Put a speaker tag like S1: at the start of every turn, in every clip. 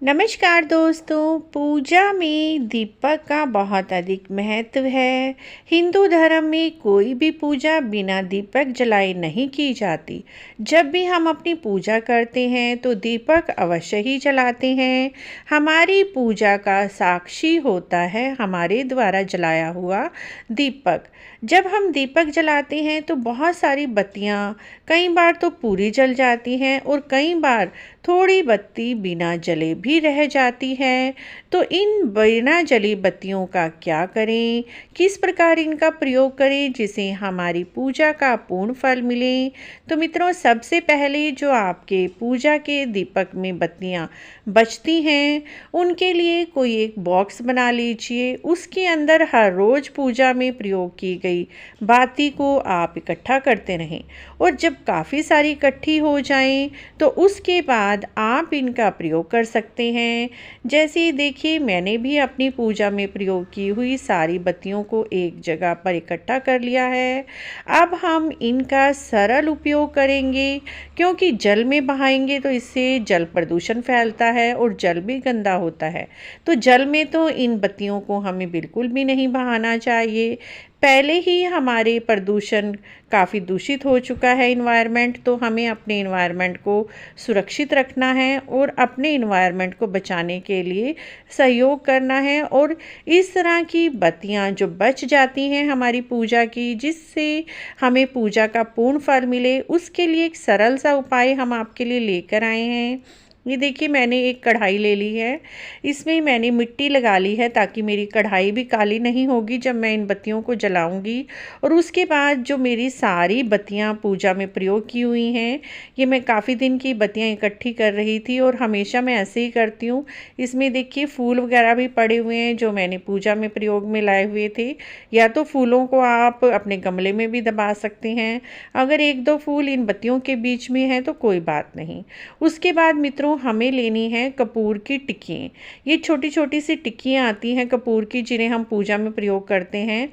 S1: नमस्कार दोस्तों। पूजा में दीपक का बहुत अधिक महत्व है। हिंदू धर्म में कोई भी पूजा बिना दीपक जलाए नहीं की जाती। जब भी हम अपनी पूजा करते हैं तो दीपक अवश्य ही जलाते हैं। हमारी पूजा का साक्षी होता है हमारे द्वारा जलाया हुआ दीपक। जब हम दीपक जलाते हैं तो बहुत सारी बत्तियां कई बार तो पूरी जल जाती हैं और कई बार थोड़ी बत्ती बिना जले भी रह जाती है। तो इन बिना जली बत्तियों का क्या करें, किस प्रकार इनका प्रयोग करें जिससे हमारी पूजा का पूर्ण फल मिले। तो मित्रों, सबसे पहले जो आपके पूजा के दीपक में बत्तियां बचती हैं उनके लिए कोई एक बॉक्स बना लीजिए। उसके अंदर हर रोज पूजा में प्रयोग की गई बाती को आप इकट्ठा करते रहें और जब काफ़ी सारी इकट्ठी हो जाएं तो उसके बाद आप इनका प्रयोग कर सकते हैं। जैसे देखिए, मैंने भी अपनी पूजा में प्रयोग की हुई सारी बत्तियों को एक जगह पर इकट्ठा कर लिया है। अब हम इनका सरल उपयोग करेंगे, क्योंकि जल में बहाएंगे तो इससे जल प्रदूषण फैलता है और जल भी गंदा होता है। तो जल में तो इन बत्तियों को हमें बिल्कुल भी नहीं बहाना चाहिए। पहले ही हमारे प्रदूषण काफ़ी दूषित हो चुका है इन्वायरमेंट, तो हमें अपने इन्वायरमेंट को सुरक्षित रखना है और अपने इन्वायरमेंट को बचाने के लिए सहयोग करना है। और इस तरह की बत्तियां जो बच जाती हैं हमारी पूजा की, जिससे हमें पूजा का पूर्ण फल मिले, उसके लिए एक सरल सा उपाय हम आपके लिए लेकर आए हैं। ये देखिए, मैंने एक कढ़ाई ले ली है। इसमें मैंने मिट्टी लगा ली है ताकि मेरी कढ़ाई भी काली नहीं होगी जब मैं इन बत्तियों को जलाऊंगी। और उसके बाद जो मेरी सारी बत्तियां पूजा में प्रयोग की हुई हैं, ये मैं काफ़ी दिन की बत्तियां इकट्ठी कर रही थी और हमेशा मैं ऐसे ही करती हूँ। इसमें देखिए, फूल वगैरह भी पड़े हुए हैं जो मैंने पूजा में प्रयोग में लाए हुए थे। या तो फूलों को आप अपने गमले में भी दबा सकते हैं। अगर एक दो फूल इन बत्तियों के बीच में है तो कोई बात नहीं। उसके बाद मित्रों, हमें लेनी है कपूर की टिक्कियाँ। ये छोटी छोटी सी टिक्कियाँ आती हैं कपूर की, जिन्हें हम पूजा में प्रयोग करते हैं।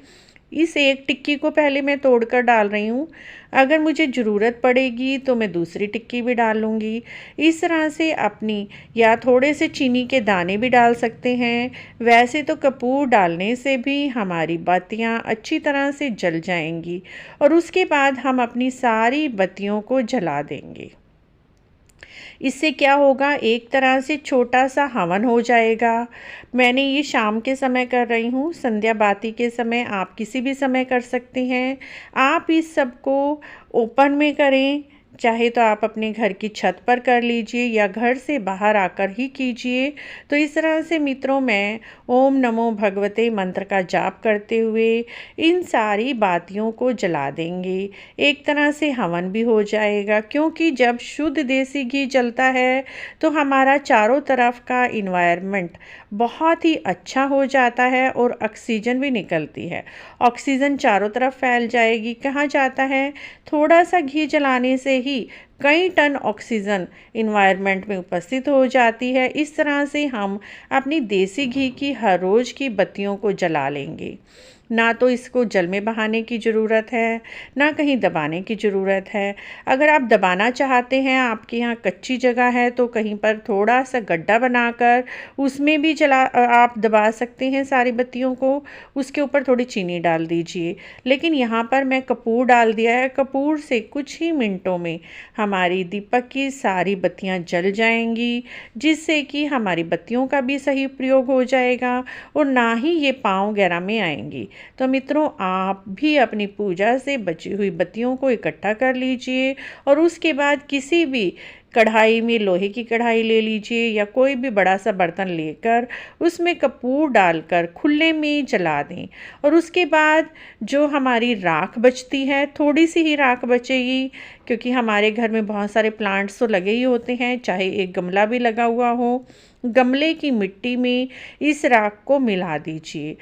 S1: इस एक टिक्की को पहले मैं तोड़कर डाल रही हूँ। अगर मुझे ज़रूरत पड़ेगी तो मैं दूसरी टिक्की भी डाल लूँगी। इस तरह से अपनी, या थोड़े से चीनी के दाने भी डाल सकते हैं। वैसे तो कपूर डालने से भी हमारी बत्तियाँ अच्छी तरह से जल जाएंगी और उसके बाद हम अपनी सारी बत्तियों को जला देंगे। इससे क्या होगा, एक तरह से छोटा सा हवन हो जाएगा। मैंने ये शाम के समय कर रही हूँ, संध्या बाती के समय, आप किसी भी समय कर सकते हैं। आप इस सब को ओपन में करें, चाहे तो आप अपने घर की छत पर कर लीजिए या घर से बाहर आकर ही कीजिए। तो इस तरह से मित्रों, मैं ओम नमो भगवते मंत्र का जाप करते हुए इन सारी बातियों को जला देंगे। एक तरह से हवन भी हो जाएगा, क्योंकि जब शुद्ध देसी घी जलता है तो हमारा चारों तरफ का इन्वायरमेंट बहुत ही अच्छा हो जाता है और ऑक्सीजन भी निकलती है। ऑक्सीजन चारों तरफ फैल जाएगी। कहा जाता है थोड़ा सा घी जलाने से ही कई टन ऑक्सीजन इन्वायरमेंट में उपस्थित हो जाती है। इस तरह से हम अपनी देसी घी की हर रोज़ की बत्तियों को जला लेंगे। ना तो इसको जल में बहाने की ज़रूरत है, ना कहीं दबाने की ज़रूरत है। अगर आप दबाना चाहते हैं, आपके यहाँ कच्ची जगह है, तो कहीं पर थोड़ा सा गड्ढा बनाकर उसमें भी आप दबा सकते हैं सारी बत्तियों को। उसके ऊपर थोड़ी चीनी डाल दीजिए। लेकिन यहाँ पर मैं कपूर डाल दिया है। कपूर से कुछ ही मिनटों में हमारी दीपक की सारी बत्तियाँ जल जाएंगी, जिससे कि हमारी बत्तियों का भी सही प्रयोग हो जाएगा और ना ही ये पाँव वगैरह में आएंगी। तो मित्रों, आप भी अपनी पूजा से बची हुई बत्तियों को इकट्ठा कर लीजिए और उसके बाद किसी भी कढ़ाई में, लोहे की कढ़ाई ले लीजिए या कोई भी बड़ा सा बर्तन लेकर उसमें कपूर डालकर खुले में जला दें। और उसके बाद जो हमारी राख बचती है, थोड़ी सी ही राख बचेगी, क्योंकि हमारे घर में बहुत सारे प्लांट्स तो लगे ही होते हैं, चाहे एक गमला भी लगा हुआ हो, गमले की मिट्टी में इस राख को मिला दीजिए।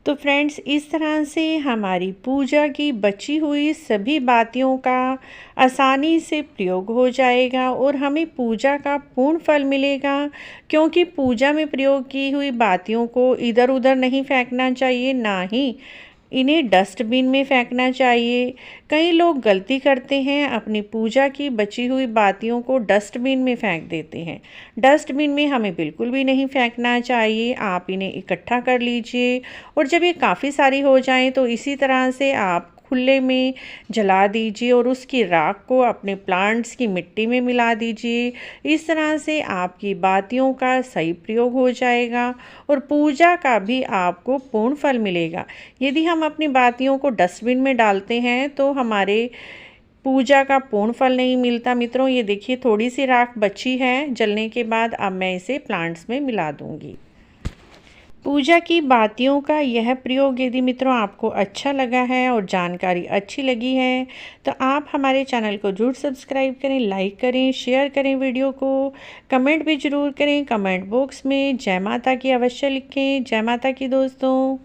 S1: तो फ्रेंड्स, इस तरह से हमारी पूजा की बची हुई सभी बातियों का आसानी से प्रयोग हो जाएगा और हमें पूजा का पूर्ण फल मिलेगा। क्योंकि पूजा में प्रयोग की हुई बातियों को इधर उधर नहीं फेंकना चाहिए, ना ही इन्हें डस्टबिन में फेंकना चाहिए। कई लोग गलती करते हैं, अपनी पूजा की बची हुई बातियों को डस्टबिन में फेंक देते हैं। डस्टबिन में हमें बिल्कुल भी नहीं फेंकना चाहिए। आप इन्हें इकट्ठा कर लीजिए और जब ये काफ़ी सारी हो जाएं तो इसी तरह से आप खुले में जला दीजिए और उसकी राख को अपने प्लांट्स की मिट्टी में मिला दीजिए। इस तरह से आपकी बातियों का सही प्रयोग हो जाएगा और पूजा का भी आपको पूर्ण फल मिलेगा। यदि हम अपनी बातियों को डस्टबिन में डालते हैं तो हमारे पूजा का पूर्ण फल नहीं मिलता। मित्रों, ये देखिए थोड़ी सी राख बची है जलने के बाद। अब मैं इसे प्लांट्स में मिला दूंगी। पूजा की बातियों का यह प्रयोग यदि मित्रों आपको अच्छा लगा है और जानकारी अच्छी लगी है तो आप हमारे चैनल को जरूर सब्सक्राइब करें, लाइक करें, शेयर करें वीडियो को, कमेंट भी ज़रूर करें। कमेंट बॉक्स में जय माता की अवश्य लिखें। जय माता की दोस्तों।